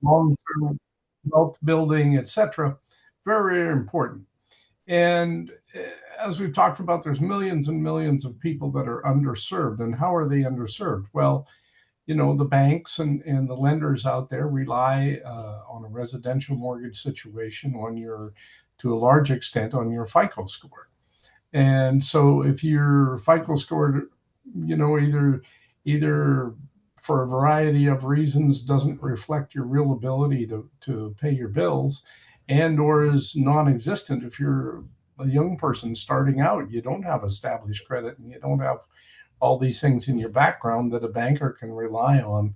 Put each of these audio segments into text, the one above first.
long-term wealth building, etc. Very, very important. And as we've talked about, there's millions and millions of people that are underserved. And how are they underserved? Well, the banks and the lenders out there rely on a residential mortgage situation to a large extent, on your FICO score. And so if your FICO score, either for a variety of reasons doesn't reflect your real ability to pay your bills, and or is non-existent, if you're a young person starting out, you don't have established credit and you don't have all these things in your background that a banker can rely on,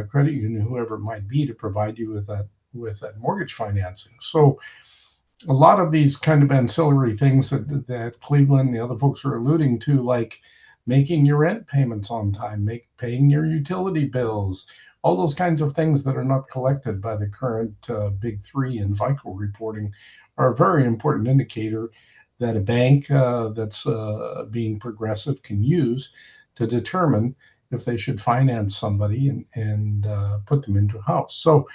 credit union, whoever it might be, to provide you with that mortgage financing. So a lot of these kind of ancillary things that Cleveland and the other folks are alluding to, like making your rent payments on time, paying your utility bills, all those kinds of things that are not collected by the current big three in FICO reporting, are a very important indicator that a bank that's being progressive can use to determine if they should finance somebody and put them into a house. So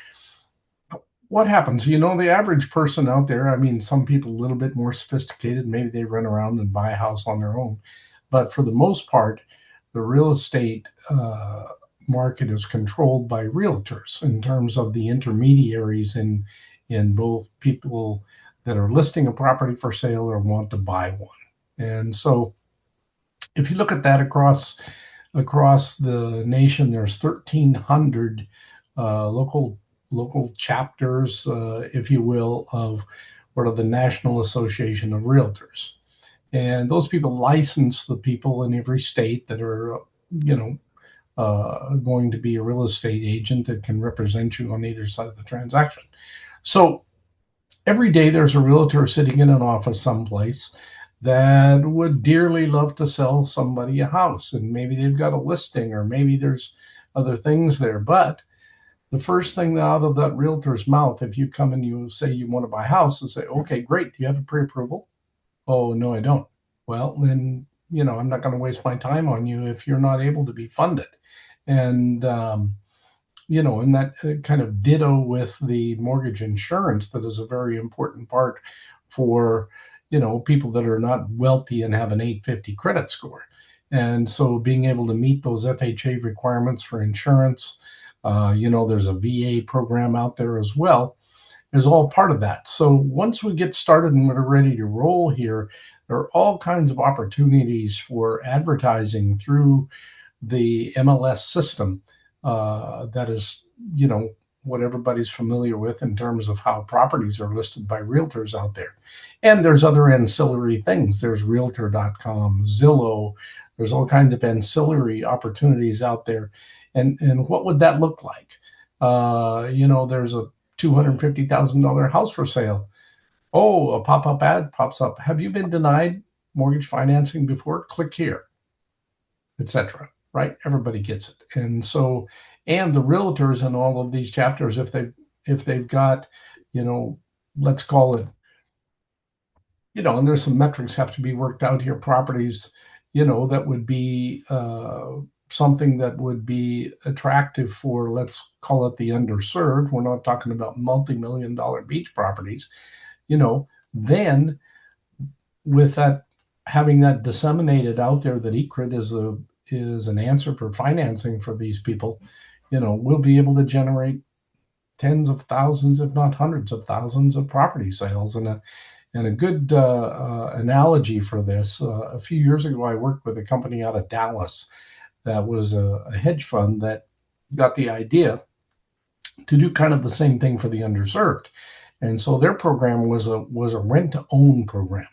what happens? The average person out there, I mean, some people a little bit more sophisticated, maybe they run around and buy a house on their own. But for the most part, the real estate market is controlled by realtors in terms of the intermediaries in both people that are listing a property for sale or want to buy one. And so if you look at that across the nation, there's 1,300 local chapters, if you will, of what are the National Association of Realtors. And those people license the people in every state that are, going to be a real estate agent that can represent you on either side of the transaction. So every day there's a realtor sitting in an office someplace that would dearly love to sell somebody a house. And maybe they've got a listing, or maybe there's other things there. But the first thing out of that realtor's mouth, if you come and you say you want to buy a house, is say, okay, great. Do you have a pre-approval? Oh, no, I don't. Well, then, I'm not going to waste my time on you if you're not able to be funded. And, and that kind of ditto with the mortgage insurance, that is a very important part for, people that are not wealthy and have an 850 credit score. And so being able to meet those FHA requirements for insurance, there's a VA program out there as well, is all part of that. So once we get started and we're ready to roll here, there are all kinds of opportunities for advertising through the MLS system. That is, what everybody's familiar with in terms of how properties are listed by realtors out there. And there's other ancillary things. There's realtor.com, Zillow. There's all kinds of ancillary opportunities out there. And what would that look like? There's a $250,000 house for sale. Oh, a pop-up ad pops up. Have you been denied mortgage financing before? Click here, etc. Right? Everybody gets it. And so, and the realtors in all of these chapters, if they've got, let's call it, and there's some metrics have to be worked out here, properties, that would be something that would be attractive for, let's call it, the underserved. We're not talking about multi-million-dollar beach properties, then with that, having that disseminated out there, that ECRID is an answer for financing for these people, we'll be able to generate tens of thousands, if not hundreds of thousands, of property sales. And a good analogy for this, a few years ago, I worked with a company out of Dallas that was a hedge fund that got the idea to do kind of the same thing for the underserved. And so their program was a rent-to-own program.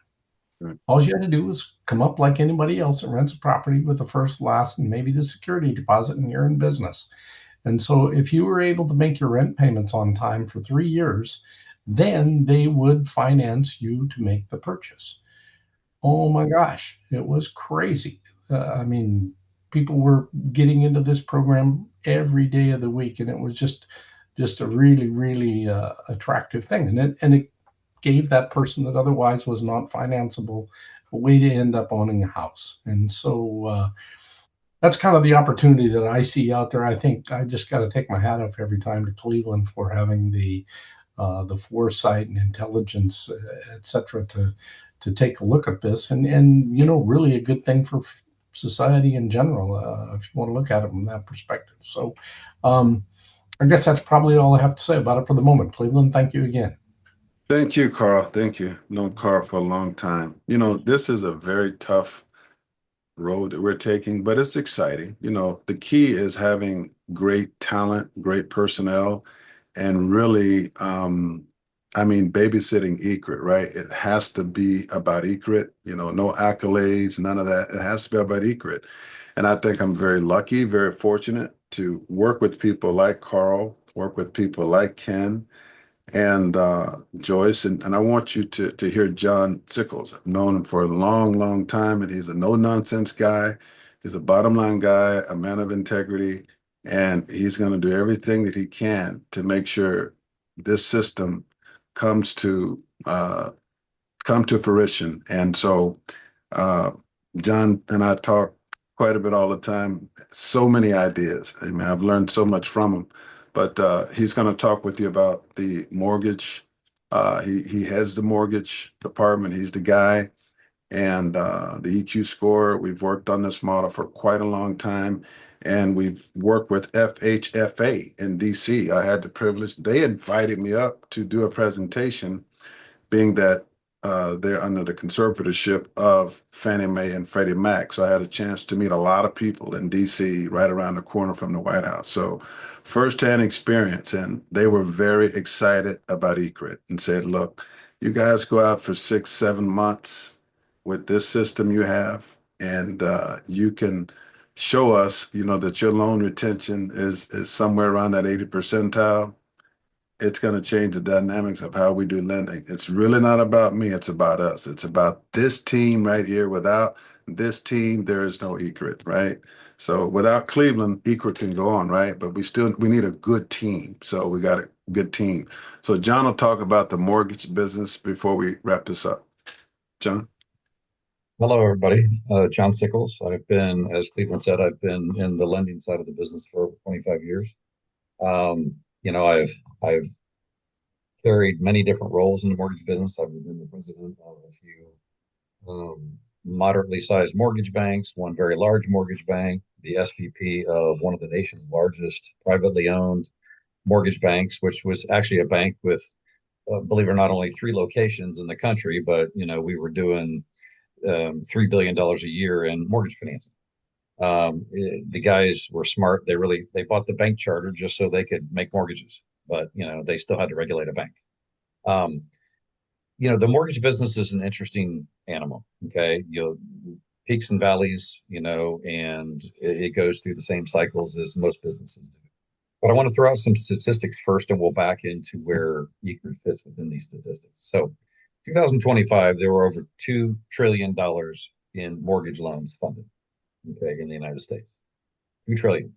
Right. All you had to do was come up like anybody else that rents a property with the first, last, and maybe the security deposit, and you're in business. And so if you were able to make your rent payments on time for 3 years, then they would finance you to make the purchase. Oh my gosh, it was crazy. I mean, people were getting into this program every day of the week, and it was just a really, really attractive thing. And it gave that person that otherwise was not financeable a way to end up owning a house. And so that's kind of the opportunity that I see out there. I think I just got to take my hat off every time to Cleveland for having the foresight and intelligence, et cetera, to take a look at this, and really a good thing for society in general, if you want to look at it from that perspective. So, um, I guess that's probably all I have to say about it for the moment. Cleveland, thank you again. Thank you, Carl. Thank you. Known Carl for a long time. This is a very tough road that we're taking, but it's exciting. The key is having great talent, great personnel, and really, babysitting ECRID, right? It has to be about ECRID, no accolades, none of that. It has to be about ECRID. And I think I'm very lucky, very fortunate to work with people like Carl, work with people like Ken and Joyce, and I want you to hear John Sickles. I've known him for a long, long time, and he's a no-nonsense guy. He's a bottom line guy, a man of integrity, and he's going to do everything that he can to make sure this system comes to come to fruition. And so uh, John and I talk quite a bit all the time. So many ideas. I mean, I've learned so much from him. But he's going to talk with you about the mortgage. He has the mortgage department. He's the guy. And the EQ score. We've worked on this model for quite a long time. And we've worked with FHFA in DC. I had the privilege. They invited me up to do a presentation being that they're under the conservatorship of Fannie Mae and Freddie Mac. So I had a chance to meet a lot of people in DC, right around the corner from the White House. So firsthand experience, and they were very excited about ECRID and said, look, you guys go out for 6, 7 months with this system you have, and you can show us, that your loan retention is somewhere around that 80 percentile. It's going to change the dynamics of how we do lending. It's really not about me. It's about us. It's about this team right here. Without this team, there is no ECRID, right? So without Cleveland, ECRID can go on, right? But we need a good team. So we got a good team. So John will talk about the mortgage business before we wrap this up. John? Hello, everybody. John Sickles. As Cleveland said, I've been in the lending side of the business for over 25 years. I've carried many different roles in the mortgage business. I've been the president of a few moderately sized mortgage banks, one very large mortgage bank, the SVP of one of the nation's largest privately owned mortgage banks, which was actually a bank with, believe it or not, only three locations in the country, but we were doing $3 billion a year in mortgage financing. The guys were smart. They bought the bank charter just so they could make mortgages, but they still had to regulate a bank. Um, the mortgage business is an interesting animal. Okay, peaks and valleys, and it goes through the same cycles as most businesses do. But I want to throw out some statistics first, and we'll back into where ECRID fits within these statistics. So, 2025, there were over $2 trillion in mortgage loans funded, okay, in the United States. 2 trillion.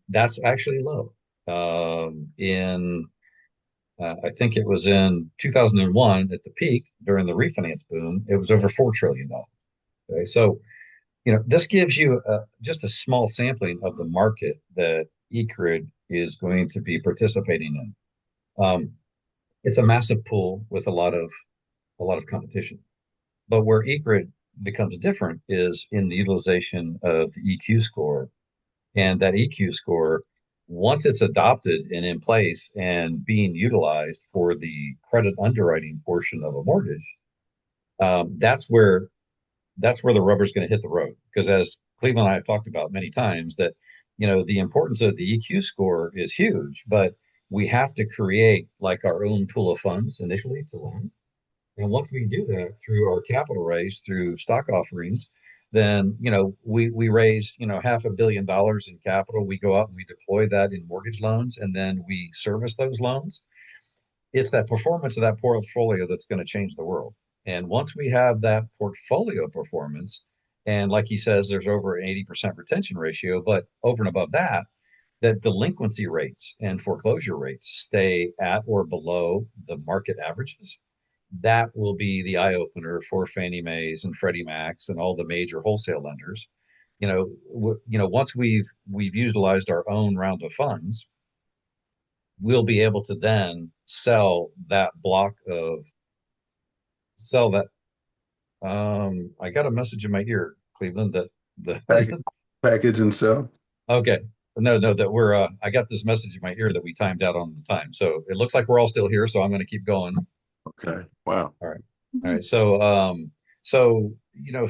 That's actually low. In I think it was in 2001 at the peak during the refinance boom, it was over $4 trillion. Okay, so this gives you just a small sampling of the market that ECRID is going to be participating in. It's a massive pool with a lot of competition. But where ECRID becomes different is in the utilization of the EQ score. And that EQ score, once it's adopted and in place and being utilized for the credit underwriting portion of a mortgage, that's where the rubber's going to hit the road. Because as Cleveland and I have talked about many times, that the importance of the EQ score is huge, but we have to create like our own pool of funds initially to loan. And once we do that through our capital raise, through stock offerings, then we raise $500 million in capital. We go out and we deploy that in mortgage loans, and then we service those loans. It's that performance of that portfolio that's going to change the world. And once we have that portfolio performance, and like he says, there's over an 80% retention ratio, but over and above that, that delinquency rates and foreclosure rates stay at or below the market averages, that will be the eye opener for Fannie Mae's and Freddie Mac's and all the major wholesale lenders. once we've utilized our own round of funds, we'll be able to then sell that. I got a message in my ear, Cleveland, that the Package, package and sell. okay. No, no, that I got this message in my ear that we timed out on the time. So it looks like we're all still here, so I'm going to keep going. Okay. Wow. All right. All right. So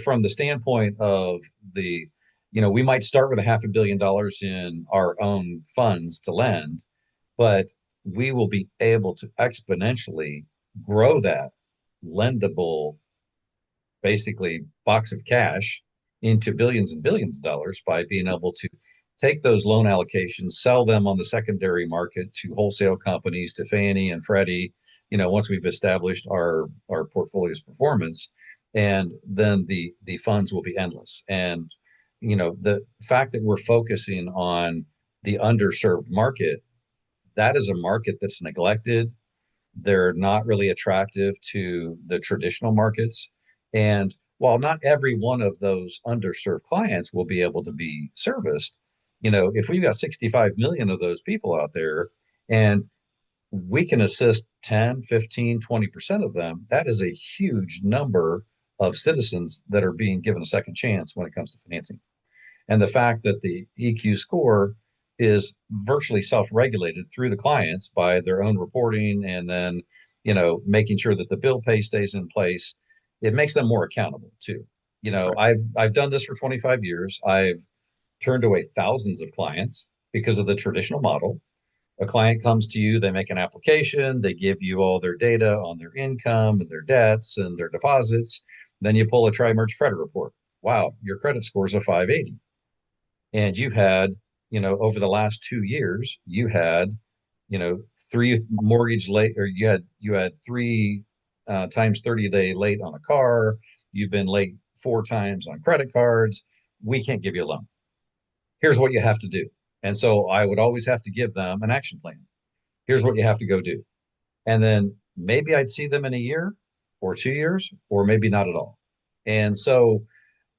from the standpoint of we might start with $500 million in our own funds to lend, but we will be able to exponentially grow that lendable, basically, box of cash into billions and billions of dollars by being able to take those loan allocations, sell them on the secondary market to wholesale companies, to Fannie and Freddie, once we've established our portfolio's performance, and then the funds will be endless. And the fact that we're focusing on the underserved market, that is a market that's neglected. They're not really attractive to the traditional markets. And while not every one of those underserved clients will be able to be serviced, if we've got 65 million of those people out there and we can assist 10, 15, 20% of them, that is a huge number of citizens that are being given a second chance when it comes to financing. And the fact that the EQ score is virtually self-regulated through the clients by their own reporting, and then making sure that the bill pay stays in place, it makes them more accountable too. I've done this for 25 years. I've turned away thousands of clients because of the traditional model. A client comes to you, they make an application, they give you all their data on their income and their debts and their deposits. Then you pull a tri-merge credit report. Wow, your credit score is a 580. And you've had, over the last 2 years, you had, three mortgage late, or you had three times 30-day late on a car. You've been late 4 times on credit cards. We can't give you a loan. Here's what you have to do. And so I would always have to give them an action plan. Here's what you have to go do. And then maybe I'd see them in a year or 2 years, or maybe not at all. And so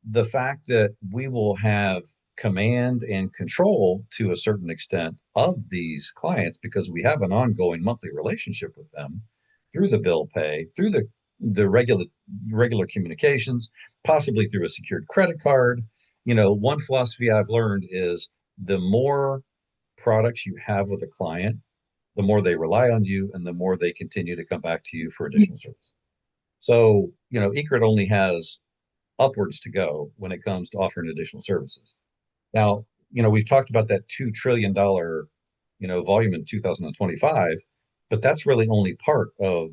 the fact that we will have command and control to a certain extent of these clients, because we have an ongoing monthly relationship with them through the bill pay, through the regular communications, possibly through a secured credit card. One philosophy I've learned is the more products you have with a client, the more they rely on you and the more they continue to come back to you for additional service. So, ECRID only has upwards to go when it comes to offering additional services. Now, we've talked about that $2 trillion, volume in 2025, but that's really only part of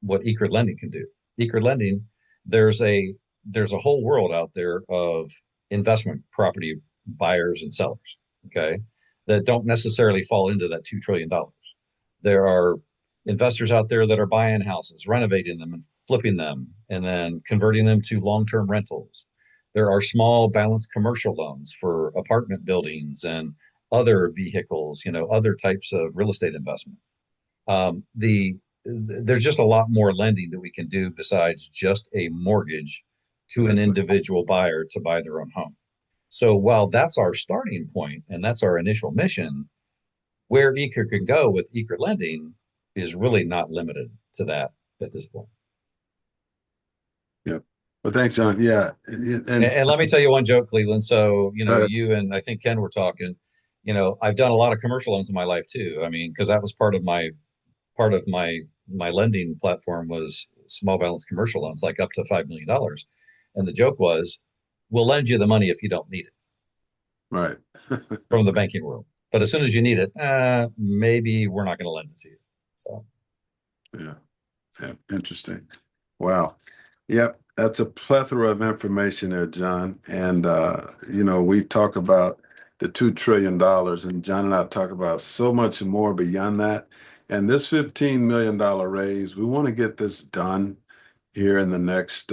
what ECRID lending can do. ECRID lending, there's a whole world out there of investment property buyers and sellers, okay, that don't necessarily fall into that $2 trillion. There are investors out there that are buying houses, renovating them and flipping them, and then converting them to long-term rentals. There are small balanced commercial loans for apartment buildings and other vehicles, other types of real estate investment. There's just a lot more lending that we can do besides just a mortgage to an individual buyer to buy their own home. So while that's our starting point and that's our initial mission, where ECRID can go with ECRID lending is really not limited to that at this point. Yep. Well, thanks, John. Yeah. And let me tell you one joke, Cleveland. So, you and I think Ken were talking, I've done a lot of commercial loans in my life too. I mean, because that was part of my lending platform was small balance commercial loans, like up to $5 million. And the joke was, we'll lend you the money if you don't need it. Right. From the banking world. But as soon as you need it, maybe we're not going to lend it to you. So, yeah. Yeah. Interesting. Wow. Yep. That's a plethora of information there, John. And, we talk about the $2 trillion, and John and I talk about so much more beyond that. And this $15 million raise, we want to get this done here in the next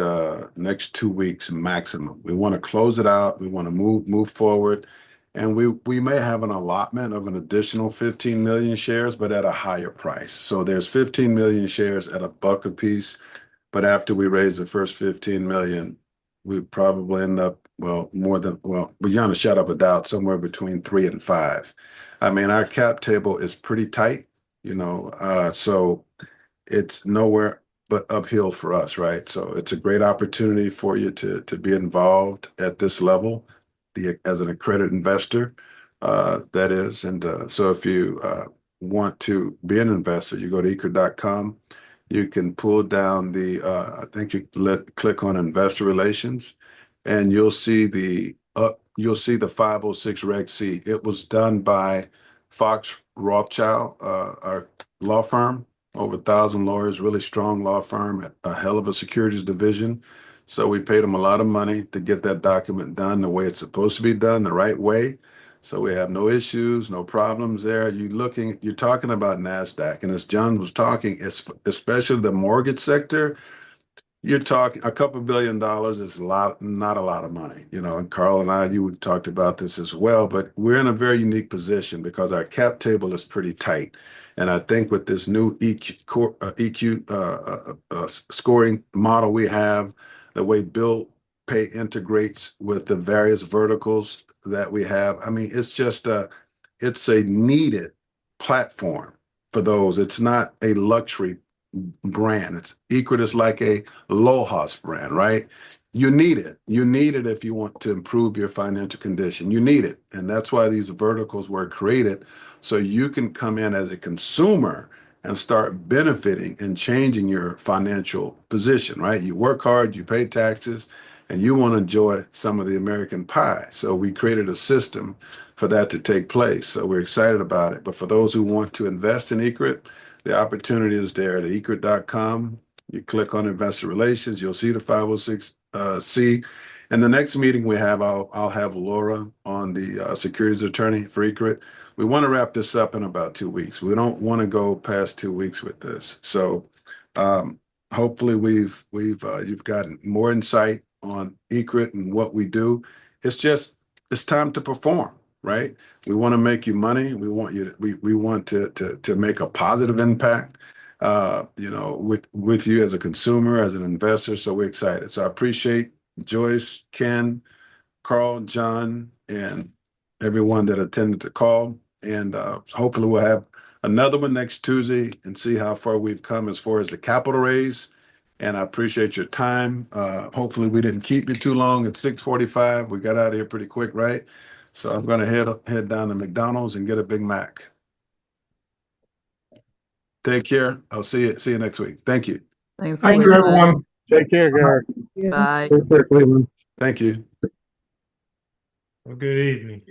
2 weeks maximum. We want to close it out. We want to move forward. And we may have an allotment of an additional 15 million shares, but at a higher price. So there's 15 million shares at $1 a piece. But after we raise the first 15 million, we probably end up well, beyond a shadow of a doubt, somewhere between 3 and 5. I mean, our cap table is pretty tight, so it's nowhere but uphill for us, right? So it's a great opportunity for you to be involved at this level, as an accredited investor, that is. And so if you want to be an investor, you go to ECRID.com. You can pull down I think you click on Investor Relations, and you'll see the 506 Reg C. It was done by Fox Rothschild, our law firm, over 1,000 lawyers, really strong law firm, a hell of a securities division. So we paid them a lot of money to get that document done the way it's supposed to be done, the right way. So we have no issues, no problems there. You're talking about NASDAQ, and as John was talking, especially the mortgage sector, you're talking a couple $1 billion is not a lot of money, and Carl and we've talked about this as well, but we're in a very unique position because our cap table is pretty tight. And I think with this new EQ scoring model we have, the way bill pay integrates with the various verticals that we have, I mean, it's a needed platform for those. It's not a luxury brand. It's ECRID is like a low-host brand, right? You need it. You need it if you want to improve your financial condition. You need it. And that's why these verticals were created. So you can come in as a consumer and start benefiting and changing your financial position, right? You work hard, you pay taxes, and you want to enjoy some of the American pie. So we created a system for that to take place. So we're excited about it. But for those who want to invest in ECRID, the opportunity is there at ecrit.com. You click on Investor Relations, you'll see the 506C. And the next meeting we have, I'll have Laura on, the securities attorney for ECRIT. We want to wrap this up in about 2 weeks. We don't want to go past 2 weeks with this. So hopefully you've gotten more insight on ECRIT and what we do. It's time to perform, right? We want to make you money. We want we want to make a positive impact, with you as a consumer, as an investor. So we're excited. So I appreciate Joyce, Ken, Carl, John, and everyone that attended the call. And hopefully we'll have another one next Tuesday and see how far we've come as far as the capital raise. And I appreciate your time. Hopefully we didn't keep you too long. At 6:45, we got out of here pretty quick, right? So I'm going to head down to McDonald's and get a Big Mac. Take care. I'll see you next week. Thank you. Thanks, Thank you, Cleveland. everyone. Take care, Garrett. Bye. Take care, Cleveland. Thank you. Well, good evening.